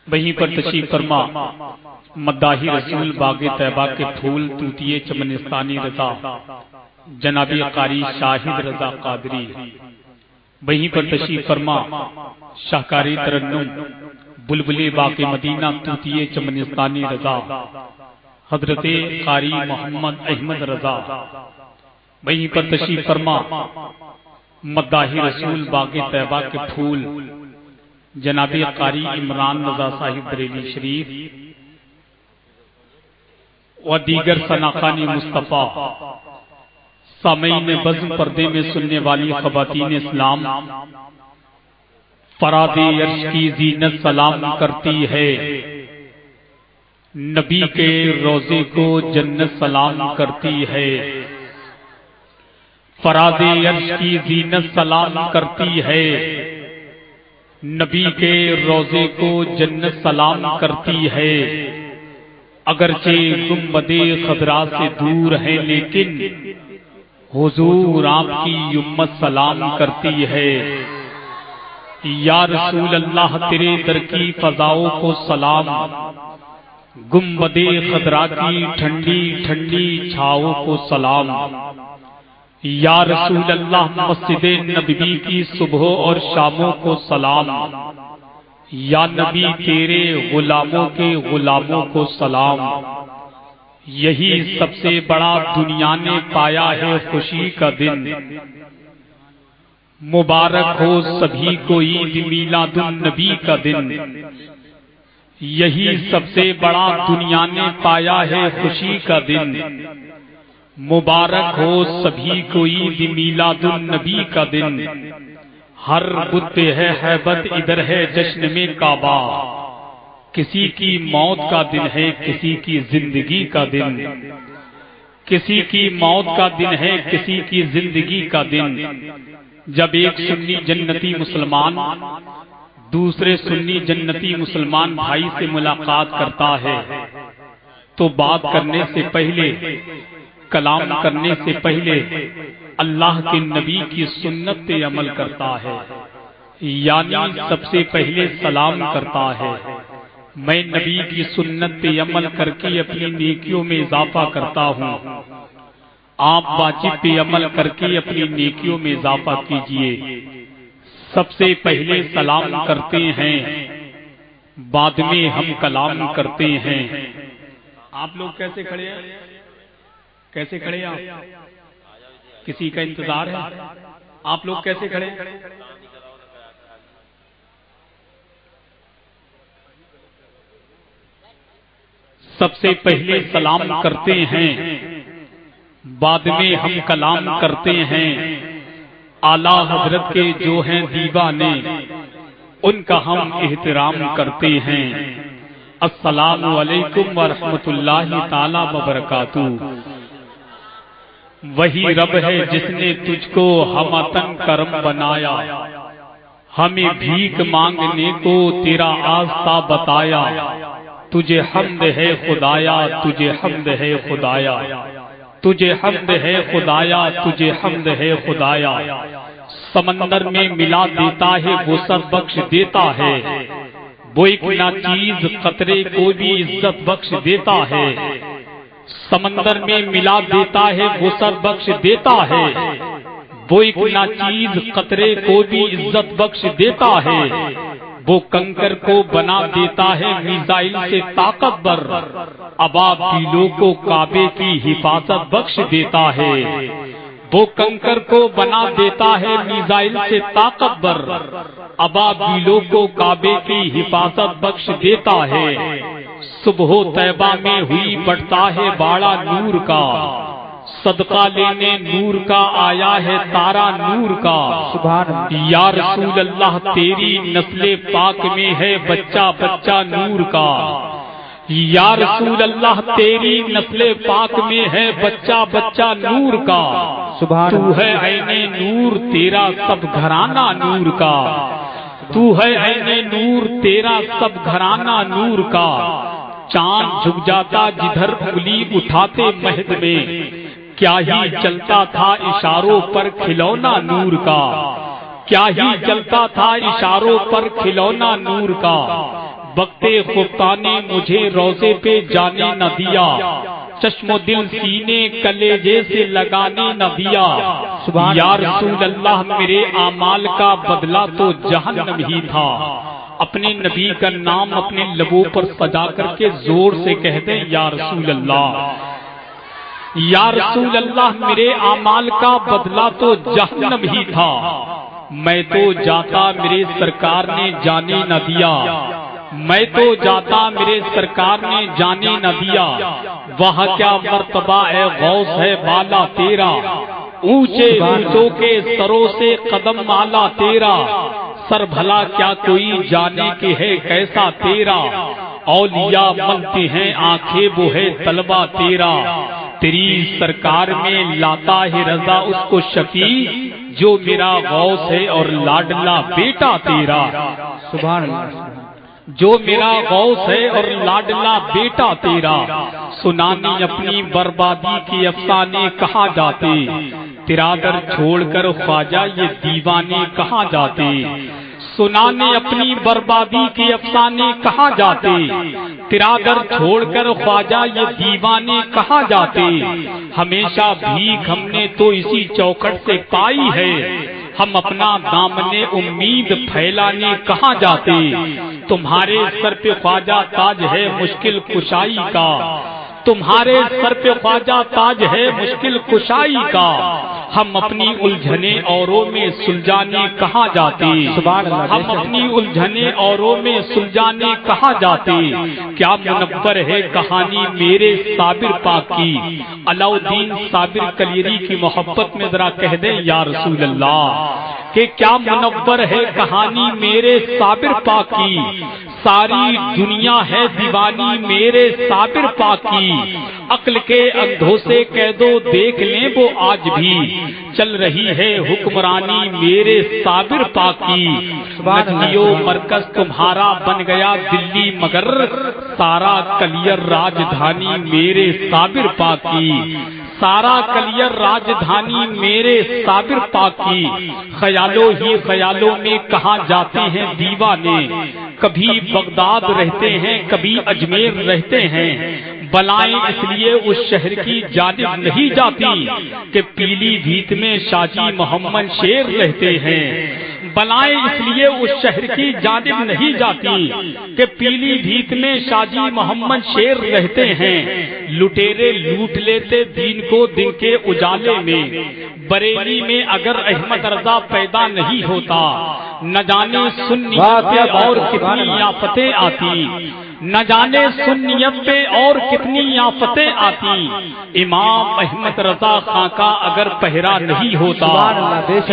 وہیں پر تشریف فرما مداحی رسول باغ طیبہ کے پھول توتیے چمنستانی رضا جناب قاری شاہد رضا قادری، وہیں پر تشریف فرما شاہکاری ترنم بلبلے باغ مدینہ توتیے چمنستانی رضا حضرت قاری محمد احمد رضا، وہیں پر تشریف فرما مداحی رسول باغ طیبہ کے پھول جناب قاری عمران رضا صاحب بریلی شریف و دیگر ثناخانی مصطفیٰ، سامعین بزم پردے میں سننے والی خواتین اسلام، فراد عرش کی زینت سلام کرتی ہے، نبی کے روزے کو جنت سلام کرتی ہے، فراد عرش کی زینت سلام کرتی ہے، نبی کے روزے کو جنت سلام کرتی ہے، اگرچہ گنبد خضرا سے دور ہے لیکن حضور آپ کی امت سلام کرتی ہے، یا رسول اللہ تیرے در کی فضاؤں کو سلام، گنبد خضرا کی ٹھنڈی ٹھنڈی چھاؤں کو سلام، یا رسول اللہ مسجد نبوی کی صبح اور شاموں کو سلام، یا نبی تیرے غلاموں کے غلاموں کو سلام، یہی سب سے بڑا دنیا نے پایا ہے خوشی کا دن، مبارک ہو سبھی کو عید میلاد النبی کا دن، یہی سب سے بڑا دنیا نے پایا ہے خوشی کا دن، مبارک ہو سبھی کو عید میلاد النبی کا دن، ہر بت پہ ہے ہیبت ادھر ہے جشن میں کعبہ، کسی کی موت کا دن ہے کسی کی زندگی کا دن، کسی کی موت کا دن ہے کسی کی زندگی کا دن، جب ایک سنی جنتی مسلمان دوسرے سنی جنتی مسلمان بھائی سے ملاقات کرتا ہے تو بات کرنے سے پہلے کلام کرنے سے پہلے اللہ کے نبی کی سنت پہ عمل کرتا ہے، یعنی سب سے پہلے سلام کرتا ہے، میں نبی کی سنت پہ عمل کر کے اپنی نیکیوں میں اضافہ کرتا ہوں، آپ واجب پہ عمل کر کے اپنی نیکیوں میں اضافہ کیجئے، سب سے پہلے سلام کرتے ہیں بعد میں ہم کلام کرتے ہیں۔ آپ لوگ کیسے کھڑے ہیں؟ کیسے کھڑے ہیں آپ؟ کسی کا انتظار ہے؟ آپ لوگ کیسے کھڑے ہیں؟ سب سے پہلے سلام کرتے ہیں بعد میں ہم کلام کرتے ہیں، اعلیٰ حضرت کے جو ہیں دیوانے ان کا ہم احترام کرتے ہیں۔ السلام علیکم ورحمۃ اللہ تعالی وبرکاتہ۔ وہی رب ہے جس نے تجھ کو ہمتن کرم بنایا، ہمیں بھیک مانگنے کو تیرا آستہ بتایا، تجھے حمد ہے خدایا تجھے حمد ہے خدایا، تجھے حمد ہے خدایا تجھے حمد ہے خدایا، سمندر میں ملا دیتا ہے وہ سب بخش دیتا ہے، وہ ایک نہ چیز قطرے کو بھی عزت بخش دیتا ہے، سمندر میں ملا دیتا ہے وہ سب بخش دیتا ہے، وہ ایک نہ چیز قطرے کو بھی عزت بخش دیتا ہے، وہ کنکر کو بنا دیتا ہے میزائل سے طاقتور، ابابیلوں کو کعبے کی حفاظت بخش دیتا ہے، وہ کنکر کو بنا دیتا ہے میزائل سے طاقتور، ابابیلوں کو کعبے کی حفاظت بخش دیتا ہے، صبح طیبہ میں ہوئی بڑھتا ہے باڑا نور کا، صدقہ لینے نور کا آیا ہے تارا نور کا، یا رسول اللہ تیری نسل پاک میں ہے بچہ بچہ نور کا، یا رسول اللہ تیری نسل پاک میں ہے بچہ بچہ نور کا، تو ہے عین نور تیرا سب گھرانہ نور کا، تو ہے عین نور تیرا سب گھرانہ نور کا، چاند جھک جاتا جدھر انگلی اٹھاتے مہد میں، کیا ہی چلتا تھا اشاروں پر کھلونا نور کا، کیا ہی چلتا تھا اشاروں پر کھلونا نور کا، وقت خفتہ نے مجھے روزے پہ جانے نہ دیا، چشم و دل سینے کلیجے سے لگانے نہ دیا۔ یا رسول اللہ میرے اعمال کا بدلہ تو جہنم ہی تھا۔ اپنے نبی کا نام اپنے لبوں پر سجا کر کے زور سے کہہ دیں یا رسول اللہ، یا رسول اللہ میرے اعمال کا بدلہ تو جہنم ہی تھا۔ میں تو جاتا میرے سرکار نے جانے نہ دیا، میں تو جاتا میرے سرکار نے جانے نہ دیا۔ وہاں کیا مرتبہ اے غوث ہے بالا تیرا، اونچے اونچوں کے سروں سے قدم مالا تیرا۔ سر بھلا کیا کوئی جانے کے ہے کیسا تیرا، اولیاء ملتے ہیں آنکھیں وہ ہے طلبہ تیرا۔ تیری سرکار میں لاتا ہے رضا اس کو شفیع، جو میرا غوث ہے اور لاڈلا بیٹا تیرا۔ سبحان اللہ، جو میرا غوث ہے اور لاڈلا بیٹا تیرا۔ سنانی اپنی بربادی کے افسانے کہاں جاتے، تیرا در چھوڑ کر خواجہ یہ دیوانے کہاں جاتے۔ سنانے اپنی بربادی کے افسانے کہاں جاتے، تیرا در چھوڑ کر خواجہ یہ دیوانے کہاں جاتے۔ ہمیشہ بھیک ہم نے تو اسی چوکھٹ سے پائی ہے، ہم اپنا دامن امید پھیلانے کہاں جاتے۔ تمہارے سر پہ خواجہ تاج ہے مشکل کشائی کا، تمہارے سر پہ خواجہ تاج ہے مشکل کشائی کا۔ ہم اپنی الجھنے اوروں میں سلجھانے کہاں جاتے، ہم اپنی الجھنے اوروں میں سلجھانے کہاں جاتے۔ کیا منور ہے کہانی میرے صابر پاک کی، علاؤدین صابر کلیری کی محبت میں ذرا کہہ دیں یا رسول اللہ کہ کیا منور ہے کہانی میرے صابر پاک کی، ساری دنیا ہے دیوانی میرے صابر پاک کی۔ عقل کے اندھوں سے کہہ دو دیکھ لیں وہ آج بھی، چل رہی ہے حکمرانی میرے صابر پاک کی۔ نجمیو مرکز تمہارا بن گیا دلی مگر، سارا کلیر راجدھانی میرے صابر پاک کی، سارا کلیر راجدھانی میرے صابر پاک کی۔ خیالوں ہی خیالوں میں کہاں جاتے ہیں دیوانے، کبھی بغداد رہتے ہیں کبھی اجمیر رہتے ہیں۔ بلائیں اس لیے اس شہر کی جانب نہیں جاتی کہ پیلی بھیت میں شاہ جی محمد شیر رہتے ہیں۔ بلائیں اس لیے اس شہر کی جانب نہیں جاتی کہ پیلی بھیت میں شاہ جی محمد شیر رہتے ہیں۔ لٹیرے لوٹ لیتے دین کو دن کے اجالے میں، بریلی میں اگر احمد رضا پیدا نہیں ہوتا، نہ جانے سنیت پہ اور کتنی آفتیں آتی، نہ جانے سنیت پہ اور کتنی آفتیں آتی۔ امام احمد رضا خان کا اگر پہرا نہیں ہوتا،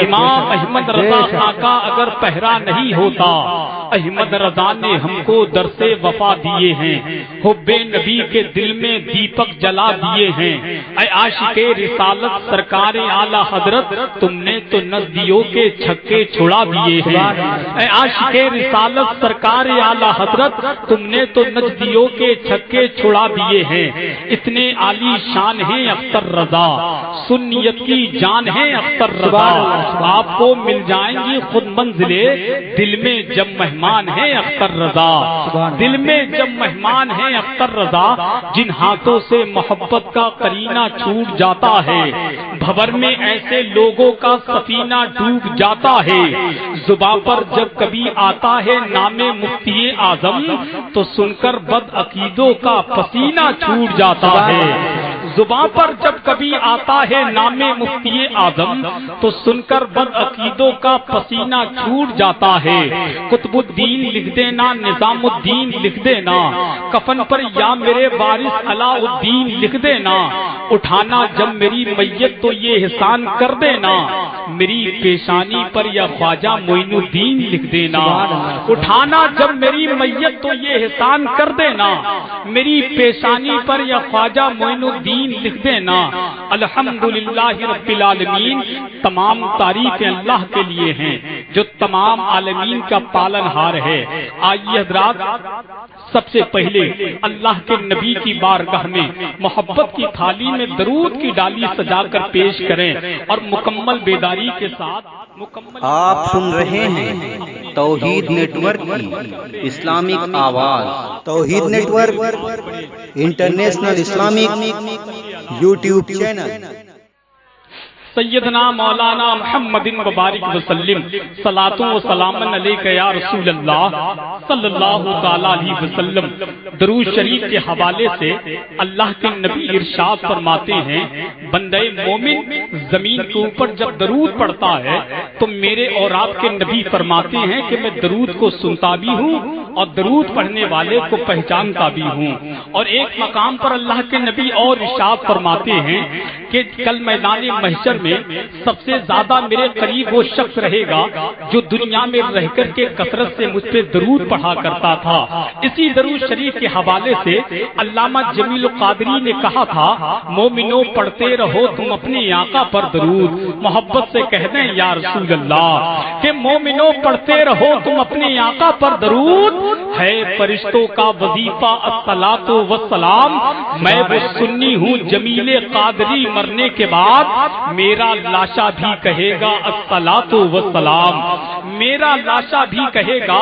امام احمد رضا خان کا اگر پہرا نہیں ہوتا، احمد رضا نے ہم کو درس وفا دیے ہیں، حب نبی کے دل میں دیپک جلا دیے ہیں۔ اے عاشق رسالت سرکار اعلی حضرت، تم نے تو نزدیوں کے چھکے چھڑا دیے ہیں۔ اے عاشق رسالت سرکار اعلی حضرت، تم نے تو نجدیوں کے چھکے چھڑا دیے ہیں۔ اتنے عالی شان ہیں اختر رضا، سنیت کی جان ہے اختر رضا۔ آپ کو مل جائیں گی خود منزلیں، دل میں جب مہمان ہے اختر رضا، دل میں جب مہمان ہے اختر رضا۔ جن ہاتھوں سے محبت کا قرینہ چھوٹ جاتا ہے، بھور میں ایسے لوگوں کا سفینہ ڈوب جاتا ہے۔ زباں پر جب کبھی آتا ہے نام مفتی اعظم، تو سن کر بد عقیدوں کا پسینہ چھوٹ جاتا ہے۔ زباں پر جب کبھی آتا ہے نام مفتی اعظم، تو سن کر بد عقیدوں کا پسینہ چھوٹ جاتا ہے۔ قطب الدین لکھ دینا، نظام الدین لکھ دینا، کفن پر یا میرے وارث علاء الدین لکھ دینا۔ اٹھانا جب میری میت تو یہ احسان کر دینا، میری پیشانی پر یا خواجہ معین الدین لکھ دینا۔ اٹھانا جب میری میت تو یہ احسان کر دینا، میری پیشانی پر یا خواجہ معین الدین لکھ دینا۔ الحمدللہ رب العالمین، تمام تعریفیں اللہ کے لیے ہیں جو تمام عالمین کا پالن ہار ہے۔ آئیے حضرات، سب سے پہلے اللہ کے نبی کی بارگاہ میں محبت کی تھالی میں درود کی ڈالی سجا کر پیش کریں اور مکمل بیداری کے ساتھ آپ سن رہے ہیں توحید نیٹ ورک کی اسلامک آواز، توحید network international Islamic YouTube channel. سیدنا مولانا محمد مبارک وسلم، صلاۃ و سلام علیک یا رسول اللہ صلی اللہ تعالی علیہ وسلم۔ درود شریف کے حوالے سے اللہ کے نبی ارشاد فرماتے ہیں، بندے مومن زمین کے اوپر جب درود پڑھتا ہے تو میرے اور آپ کے نبی فرماتے ہیں کہ میں درود کو سنتا بھی ہوں اور درود پڑھنے والے کو پہچانتا بھی ہوں۔ اور ایک مقام پر اللہ کے نبی اور ارشاد فرماتے ہیں کہ کل میدان محشر میں سب سے زیادہ میرے قریب وہ شخص رہے گا جو دنیا میں رہ کر کے کثرت سے مجھ پہ درود پڑھا کرتا تھا۔ اسی درود شریف کے حوالے سے علامہ جمیل القادری نے کہا تھا، مومنو پڑھتے رہو تم اپنے آقا پر درود۔ محبت سے کہہ دیں یا رسول اللہ کہ مومنو پڑھتے رہو تم اپنے آقا پر درود، ہے فرشتوں کا وظیفہ الصلاۃ والسلام۔ میں وہ سنی ہوں جمیل قادری مرنے کے بعد میرا لاشا بھی کہے گا الصلاۃ والسلام، میرا لاشا بھی کہے گا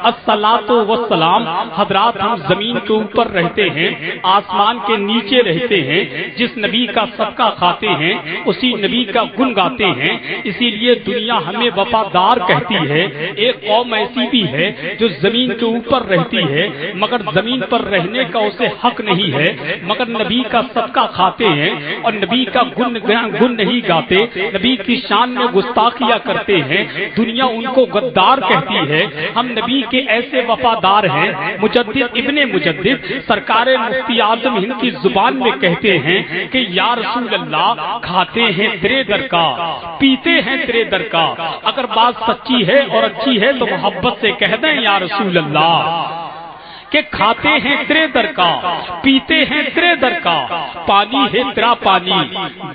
الصلاۃ والسلام۔ حضرات ہم زمین کے اوپر رہتے ہیں، آسمان کے نیچے رہتے ہیں، جس نبی کا صدقہ کھاتے ہیں اسی نبی کا گن گاتے ہیں، اسی لیے دنیا ہمیں وفادار کہتی ہے۔ ایک قوم ایسی بھی ہے جو زمین کے اوپر رہتی ہے مگر زمین پر رہنے کا اسے حق نہیں ہے، مگر نبی کا صدقہ کھاتے ہیں اور نبی کا گن نہیں گاتے، نبی کی شان میں گستاخیاں کرتے ہیں، دنیا ان کو غدار کہتی ہے۔ ہم نبی کے ایسے وفادار ہیں، مجدد ابن مجدد سرکار مفتی اعظم ہند کی زبان میں کہتے ہیں کہ یا رسول اللہ کھاتے ہیں تیرے در کا، پیتے ہیں تیرے در کا، اگر بات سچی ہے اور اچھی ہے تو محبت سے کہہ دیں یا رسول اللہ کہ کھاتے ہیں تیرے در کا، پیتے ہیں تیرے در کا، پانی ہے تیرا پانی،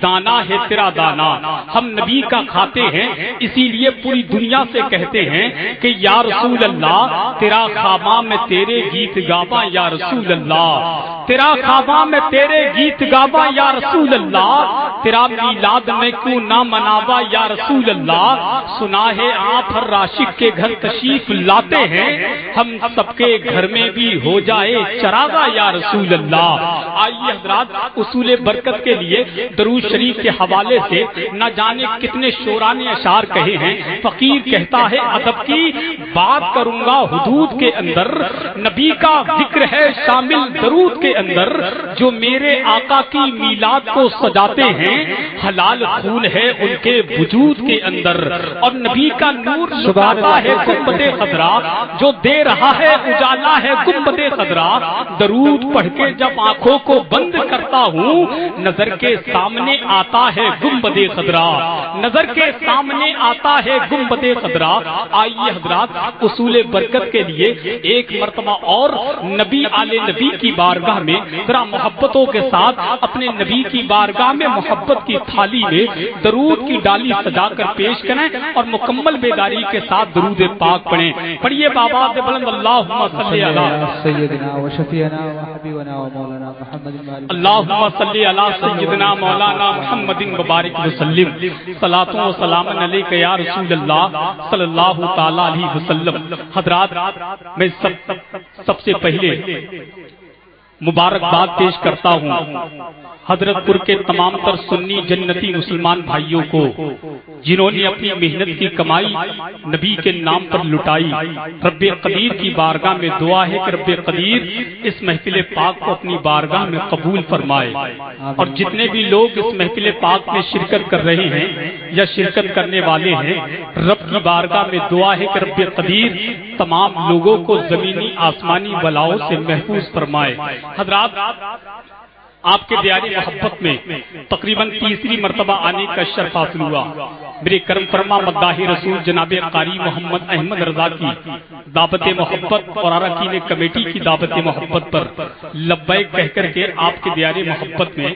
دانا ہے تیرا دانا۔ ہم نبی کا کھاتے ہیں، اسی لیے پوری دنیا سے کہتے ہیں کہ یا رسول اللہ تیرا خواباں میں تیرے گیت گاواں یا رسول اللہ، تیرا خواباں میں تیرے گیت گاواں یا رسول اللہ، تیرا میلاد میں کیوں نہ مناوا یا رسول اللہ۔ سنا ہے آپ ہر عاشق کے گھر تشریف لاتے ہیں، ہم سب کے گھر میں بھی ہو جائے چراغا یا رسول اللہ۔ آئیے حضرات اصول برکت کے لیے درود شریف کے حوالے سے نہ جانے کتنے شورانے اشعار کہے ہیں۔ فقیر کہتا ہے ادب کی بات کروں گا حدود کے اندر، نبی کا ذکر ہے شامل درود کے اندر، جو میرے آقا کی میلاد کو سجاتے ہیں حلال خون ہے ان کے وجود کے اندر، اور نبی کا نور سجاتا ہے گنبد خضرا، جو دے رہا ہے اجالا ہے گنبد خضرا۔ درود پڑھ کے جب آنکھوں کو بند کرتا ہوں نظر کے سامنے آتا ہے گنبد خضرا، نظر کے سامنے آتا ہے گنبد خضرا۔ آئیے حضرات اصول برکت کے لیے ایک مرتبہ اور نبی آل نبی کی بارگاہ میں ذرا محبتوں کے ساتھ اپنے نبی کی بارگاہ میں محبت کی تھالی میں درود کی ڈالی سجا کر پیش کریں اور مکمل بیداری کے ساتھ درود پاک پڑھیں۔ پڑھیے بابا سے بلند اللہم صلی علی سیدنا و شفیعنا و حبیبنا و مولانا محمد، اللہم صلی علی سیدنا مولانا محمد مبارک وسلم، صلاۃ و سلام علیک یا رسول اللہ صلی اللہ تعالی علیہ وسلم۔ حضرات میں سب سے پہلے مبارکباد پیش کرتا ہوں حضرت پور کے تمام تر سنی جنتی مسلمان بھائیوں کو، جنہوں نے اپنی محنت کی کمائی نبی کے نام پر لٹائی۔ رب قدیر کی بارگاہ میں دعا ہے کہ رب قدیر اس محفل پاک کو اپنی بارگاہ میں قبول فرمائے، اور جتنے بھی لوگ اس محفل پاک میں شرکت کر رہے ہیں یا شرکت کرنے والے ہیں، رب کی بارگاہ میں دعا ہے کہ رب قدیر تمام لوگوں کو زمینی آسمانی بلاؤں سے محفوظ فرمائے۔ حضرات آپ کے دیاری محبت میں تقریباً تیسری مرتبہ آنے کا شرف حاصل ہوا۔ میرے کرم فرما مداح رسول جناب قاری محمد احمد رضا کی دعوت محبت اور اراکین کمیٹی کی دعوت محبت پر لبیک کہہ کر کے آپ کے دیاری محبت میں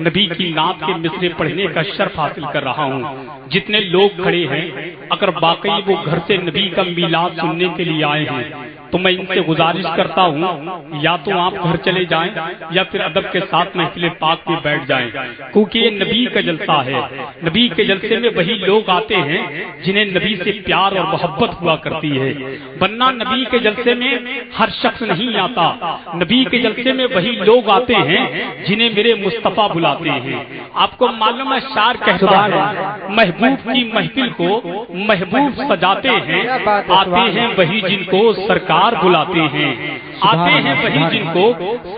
نبی کی نعت کے مصرے پڑھنے کا شرف حاصل کر رہا ہوں۔ جتنے لوگ کھڑے ہیں اگر واقعی وہ گھر سے نبی کا میلاد سننے کے لیے آئے ہیں تو میں ان سے گزارش کرتا ہوں یا تو آپ گھر چلے جائیں یا پھر ادب کے ساتھ ساتھ محفل پاک میں بیٹھ جائیں، کیونکہ یہ نبی کا جلسہ ہے۔ نبی کے جلسے میں وہی لوگ آتے ہیں جنہیں نبی سے پیار اور محبت ہوا کرتی ہے، ورنہ نبی کے جلسے میں ہر شخص نہیں آتا۔ نبی کے جلسے میں وہی لوگ آتے ہیں جنہیں میرے مصطفیٰ بلاتے ہیں۔ آپ کو معلوم ہے شاعر کہتا ہے محبوب کی محفل کو محبوب سجاتے ہیں، آتے ہیں وہی جن کو سرکار بلاتے ہیں، آتے ہیں وہی جن کو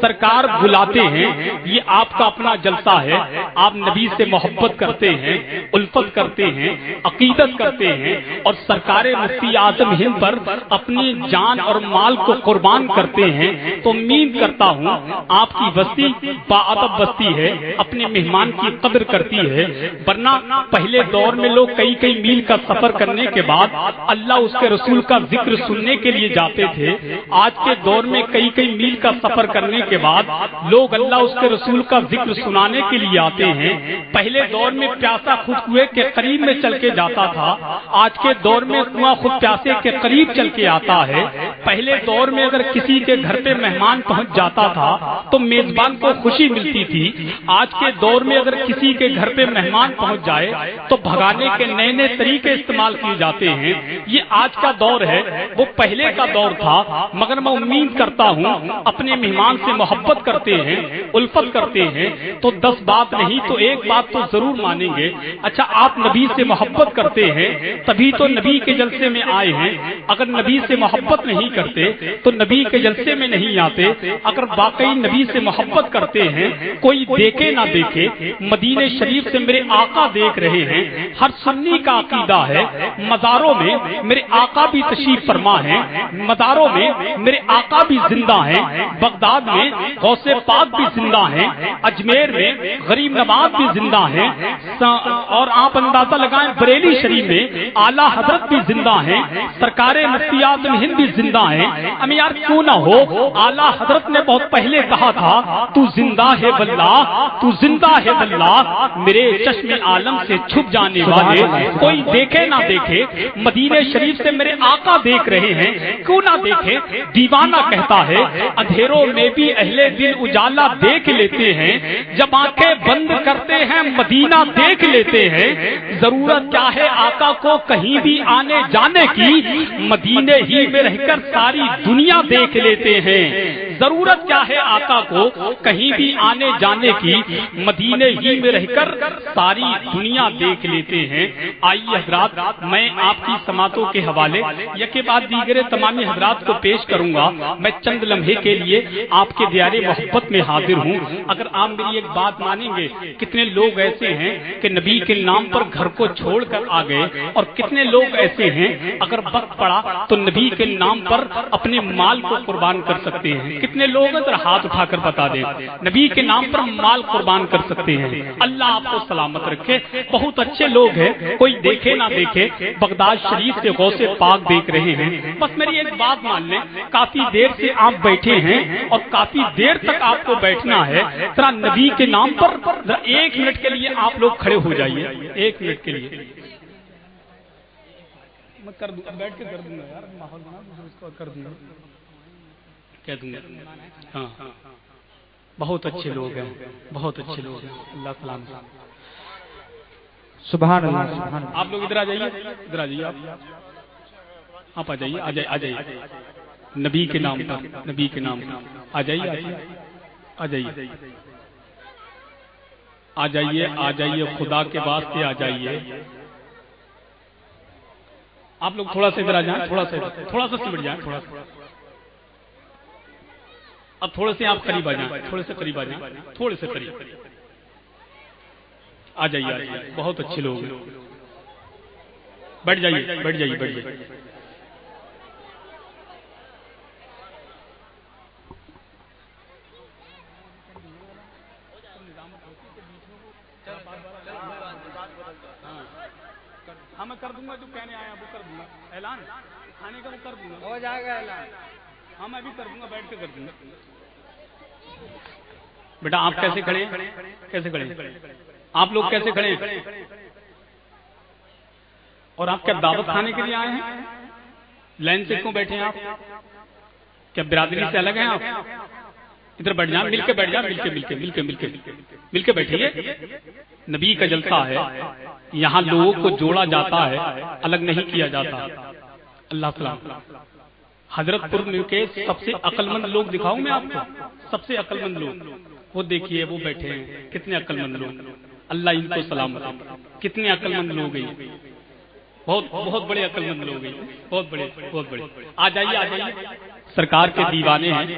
سرکار بلاتے ہیں۔ یہ آپ کا اپنا جلسہ ہے، آپ نبی سے محبت کرتے ہیں، الفت کرتے ہیں، عقیدت کرتے ہیں اور سرکار مفتی اعظم ہند پر اپنی جان اور مال کو قربان کرتے ہیں، تو امید کرتا ہوں آپ کی بستی باادب بستی ہے، اپنے مہمان کی قدر کرتی ہے۔ ورنہ پہلے دور میں لوگ کئی کئی میل کا سفر کرنے کے بعد اللہ اس کے رسول کا ذکر سننے کے لیے جاتے تھے۔ آج کے دور میں کئی کئی میل کا سفر کرنے کے بعد لوگ اللہ اس کے رسول کا ذکر سنانے کے لیے آتے ہیں۔ پہلے دور میں پیاسا خود کنویں کے قریب میں چل کے جاتا تھا، آج کے دور میں کنواں خود پیاسے کے قریب چل کے آتا ہے۔ پہلے دور میں اگر کسی کے گھر پہ مہمان پہنچ جاتا تھا تو میزبان کو خوشی ملتی تھی، آج کے دور میں اگر کسی کے گھر پہ مہمان پہنچ جائے تو بھگانے کے نئے نئے طریقے استعمال کیے جاتے ہیں۔ یہ آج کا دور ہے، وہ پہلے کا دور تھا، مگر میں امید کرتا ہوں اپنے مہمان سے محبت کرتے ہیں، الفت کرتے ہیں تو 10 بات نہیں تو ایک بات تو ضرور مانیں گے۔ اچھا آپ نبی سے محبت کرتے ہیں تبھی تو نبی کے جلسے میں آئے ہیں، اگر نبی سے محبت نہیں کرتے تو نبی کے جلسے میں نہیں آتے۔ اگر واقعی نبی سے محبت کرتے ہیں، کوئی دیکھے نہ دیکھے، مدینے شریف سے میرے آقا دیکھ رہے ہیں، ہر سنی کا عقیدہ ہے مزاروں میں میرے آقا بھی تشریف فرما ہے، مزاروں میں میرے آقا بھی زندہ ہیں، بغداد میں غوث پاک بھی زندہ ہیں، اجمیر میں غریب نواز بھی زندہ ہیں، اور آپ اندازہ لگائیں بریلی شریف میں اعلیٰ حضرت بھی زندہ ہیں، سرکار مفتی اعظم ہند بھی زندہ ہیں۔ ہم یار کیوں نہ ہو، اعلیٰ حضرت نے بہت پہلے کہا تھا تو زندہ ہے واللہ، تو زندہ ہے واللہ، میرے چشم عالم سے چھپ جانے والے کوئی دیکھے نہ دیکھے، مدینے شریف سے میرے آقا دیکھ رہے ہیں، کیوں نہ دیکھے۔ دیوانہ کہتا ہے اندھیروں میں بھی اہل دل اجالا دیکھ لیتے ہیں، جب آنکھیں بند کرتے ہیں مدینہ دیکھ لیتے ہیں۔ ضرورت کیا ہے آقا کو کہیں بھی آنے جانے کی، مدینے ہی میں رہ کر ساری دنیا دیکھ لیتے ہیں۔ ضرورت کیا ہے آقا کو کہیں بھی آنے جانے کی، مدینے ہی میں رہ کر ساری دنیا دیکھ لیتے ہیں۔ آئیے حضرات میں آپ کی سماعتوں کے حوالے یکے بعد دیگر تمامی حضرات کو پیش کروں گا۔ میں چند لمحے کے لیے آپ کے دیار محبت میں حاضر ہوں۔ اگر آپ میری ایک بات مانیں گے، کتنے لوگ ایسے ہیں کہ نبی کے نام پر گھر کو چھوڑ کر آ گئے، اور کتنے لوگ ایسے ہیں اگر وقت پڑا تو نبی کے نام پر اپنے مال کو قربان کر سکتے ہیں۔ کتنے لوگ اگر ہاتھ اٹھا کر بتا دیں نبی کے نام پر مال قربان کر سکتے ہیں۔ اللہ آپ کو سلامت رکھے۔ بہت اچھے لوگ ہیں، کوئی دیکھے نہ دیکھے، بغداد شریف سے غوث پاک دیکھ رہے ہیں۔ بس میری ایک بات مان لیں، کافی دیر سے آپ بیٹھے ہیں اور کافی دیر تک آپ کو بیٹھنا ہے، ذرا نبی کے نام پر ذرا 1 منٹ کے لیے آپ لوگ کھڑے ہو جائیے، 1 منٹ کے لیے۔ میں کر دوں، بیٹھ کے کر دوں گا یار، ماحول بنا اس کو کر دوں گا، کہہ دوں گا۔ ہاں بہت اچھے لوگ ہیں، بہت اچھے لوگ ہیں، اللہ سلام۔ سبحان اللہ سبحان اللہ۔ آپ لوگ ادھر آ جائیے، ادھر آ جائیے، آپ آ جائیے، آ جائیے نبی کے نام پر، نبی کے نام پر آ جائیے، آ جائیے، آ جائیے، آ جائیے، خدا کے واسطے آ جائیے۔ آپ لوگ تھوڑا سا ادھر آ جائیں، تھوڑا سا سمٹ جائیں، تھوڑا سا۔ اب تھوڑے سے آپ قریب آ جائیں، تھوڑے سے قریب آ جائیں، تھوڑے سے قریب آ جائیے، آ جائیے۔ بہت اچھے لوگ ہیں، بیٹھ جائیے، بیٹھ جائیے، بیٹھ جائیے۔ ہاں میں کر دوں گا، جو کہنے آیا وہ کر دوں گا، اعلان کھانے کا وہ کر دوں گا، ہو جائے گا اعلان۔ ہاں میں بھی کر دوں گا، بیٹھ کے کر دوں گا۔ بیٹا آپ کیسے کھڑے ہیں، کیسے کھڑے ہیں آپ لوگ، کیسے کھڑے ہیں؟ اور آپ کیا دعوت کھانے کے لیے آئے ہیں؟ لائن سے کیوں بیٹھے ہیں آپ؟ کیا برادری سے الگ ہیں آپ؟ ادھر بیٹھ جائیں، مل کے بیٹھ جائیں، مل کے بیٹھیے. نبی کا جلسہ ہے، یہاں لوگوں کو جوڑا جاتا ہے، الگ نہیں کیا جاتا. اللہ سلام. حضرت پور کے سب سے عقل مند لوگ دکھاؤں میں آپ کو، سب سے عقل مند لوگ وہ دیکھیے، وہ بیٹھے ہیں، کتنے عقل مند لوگ. اللہ ان کو سلامت. کتنے عقل مند لوگ ہیں، بہت بڑے عقل مند لوگ ہیں، بہت بڑے. آ جائیے. سرکار کے دیوانے ہیں،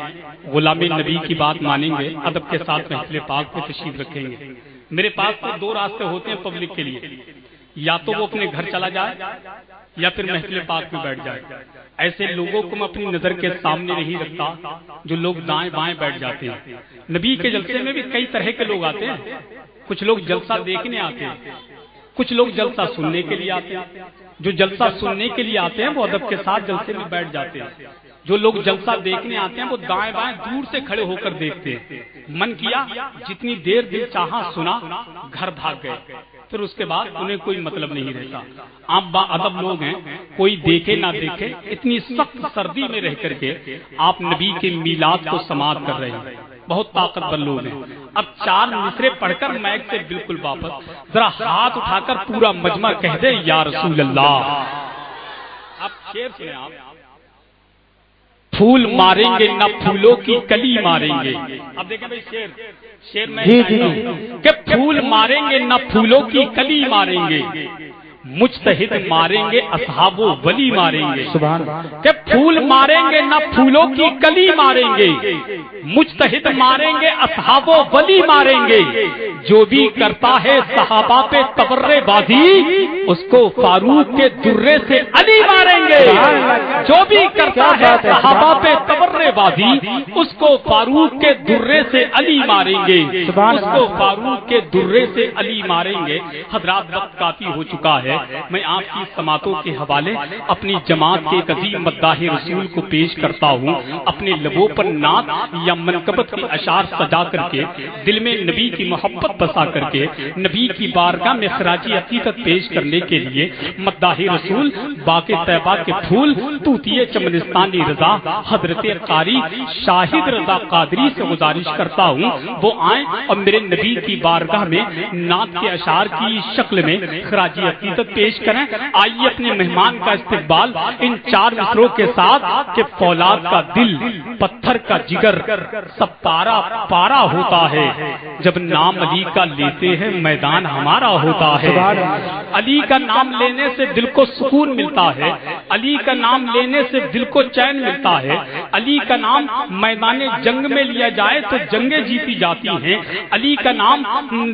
غلام نبی کی بات مانیں گے، ادب کے ساتھ محفل پاک پہ تشریف رکھیں گے. میرے پاس تو دو راستے ہوتے ہیں پبلک کے لیے، یا تو وہ اپنے گھر چلا جائے یا پھر محفل پاک میں بیٹھ جائے. ایسے لوگوں کو میں اپنی نظر کے سامنے نہیں رکھتا جو لوگ دائیں بائیں بیٹھ جاتے ہیں. نبی کے جلسے میں بھی کئی طرح کے لوگ آتے ہیں. کچھ لوگ جلسہ دیکھنے آتے ہیں، کچھ لوگ جلسہ سننے کے لیے آتے ہیں. جو جلسہ سننے کے لیے آتے ہیں وہ ادب کے ساتھ جلسے میں بیٹھ جاتے ہیں. جو لوگ جلسہ دیکھنے آتے ہیں وہ دائیں بائیں دور سے کھڑے ہو کر دیکھتے ہیں. من کیا جتنی دیر دل چاہا سنا، گھر بھاگ گئے. پھر اس کے بعد انہیں کوئی مطلب نہیں رہتا. آپ با ادب لوگ ہیں، کوئی دیکھے نہ دیکھے، اتنی سخت سردی میں رہ کر کے آپ نبی کے میلاد کو سماعت کر رہے ہیں. بہت طاقتور لوگ ہیں. اب 4 مصرے پڑھ کر مائک سے بالکل واپس، ذرا ہاتھ اٹھا کر پورا مجمع کہہ دے یا رسول اللہ. اب شعر سنیں آپ. پھول ماریں گے نہ پھولوں کی کلی ماریں گے. اب دیکھیں بھائی شعر میں کہ پھول ماریں گے نہ پھولوں کی کلی ماریں گے، مجتہد ماریں گے اصحاب و ولی ماریں گے. کہ پھول ماریں گے نہ پھولوں کی کلی ماریں گے، مجتہد ماریں گے اصحاب و ولی ماریں گے. جو بھی کرتا ہے صحابہ پہ تبرے بازی، اس کو فاروق کے درے سے علی ماریں گے. جو بھی کرتا ہے صحابہ پہ تبرے بازی، اس کو فاروق کے درے سے علی ماریں گے. اس کو فاروق کے درے سے علی ماریں گے. حضرات وقت کافی ہو چکا ہے. میں آپ کی سماعتوں کے حوالے اپنی جماعت کے ایک عظیم مداح رسول کو پیش کرتا ہوں. اپنے لبوں پر نعت یا منقبت کے اشعار سجا کر کے، دل میں نبی کی محبت بسا کر کے، نبی کی بارگاہ میں خراج عقیدت پیش کرنے کے لیے مداح رسول باغ طیبہ کے پھول طوطی چمنستانی رضا حضرت قاری شاہد رضا قادری سے گزارش کرتا ہوں وہ آئیں اور میرے نبی کی بارگاہ میں نعت کے اشعار کی شکل میں خراج عقیدت پیش کریں. آئیے اپنے مہمان کا استقبال ان 4 مصروں کے ساتھ کہ فولاد کا دل، پتھر کا جگر، سب پارا پارا ہوتا ہے. جب نام علی کا لیتے ہیں میدان ہمارا ہوتا ہے. علی کا نام لینے سے دل کو سکون ملتا ہے. علی کا نام لینے سے دل کو چین ملتا ہے. علی کا نام میدان جنگ میں لیا جائے تو جنگیں جیتی جاتی ہیں. علی کا نام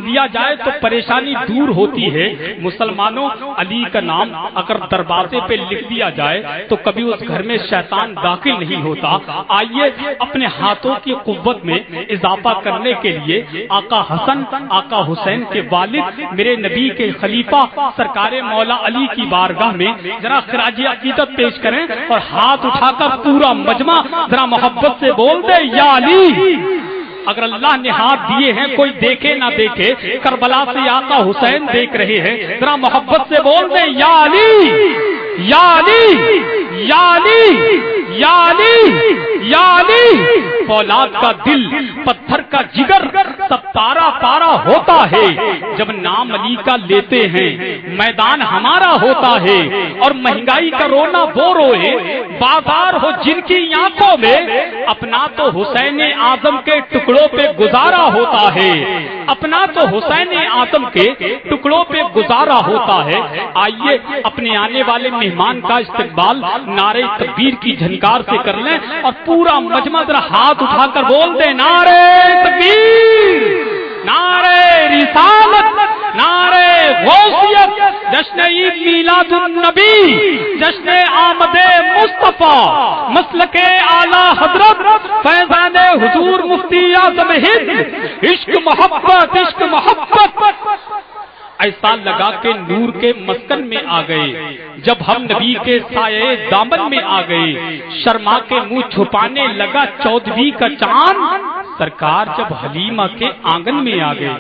لیا جائے تو پریشانی دور ہوتی ہے. مسلمانوں، علی کا نام اگر دروازے پہ لکھ دیا جائے تو کبھی اس گھر میں شیطان داخل نہیں ہوتا. آئیے اپنے ہاتھوں کی قوت میں اضافہ کرنے کے لیے آقا حسن آقا حسین کے والد میرے نبی کے خلیفہ سرکار مولا علی کی بارگاہ میں ذرا خراج عقیدت پیش کریں اور ہاتھ اٹھا کر پورا مجمع ذرا محبت سے بول دے یا علی. اگر اللہ نے ہاتھ دیے ہیں، کوئی دیکھے نہ دیکھے، کربلا سے آقا حسین دیکھ رہے ہیں، ذرا محبت سے بول دیں یا علی یا علی یا علی یا علی یا علی. فولاد کا دل، پتھر کا جگر، سب پارا پارا ہوتا ہے. جب نام علی کا لیتے ہیں میدان ہمارا ہوتا ہے. اور مہنگائی کا رونا وہ روئے بازار ہو جن کی آنکھوں میں، اپنا تو حسین اعظم کے ٹکڑوں پہ گزارا ہوتا ہے. اپنا تو حسین اعظم کے ٹکڑوں پہ گزارا ہوتا ہے. آئیے اپنے آنے والے مہمان کا استقبال نعرہ تکبیر کی جھنکار سے کر لیں اور پورا مجمع ذرا ہاتھ اٹھا کر بول دیں نعرہ تکبیر، نعرہ رسالت، نعرہ غوثیت. جشن عید میلاد النبی، جشن آمد مصطفیٰ، مسلک اعلی حضرت فیضان حضور مفتی اعظم ہند. عشق محبت، عشق محبت ایسا لگا کہ نور کے مسکن میں آ گئے. جب ہم نبی کے سائے دامن میں آ گئے، شرما کے منہ چھپانے لگا 14ویں کا چاند. سرکار جب حلیمہ کے آنگن میں آ گئے،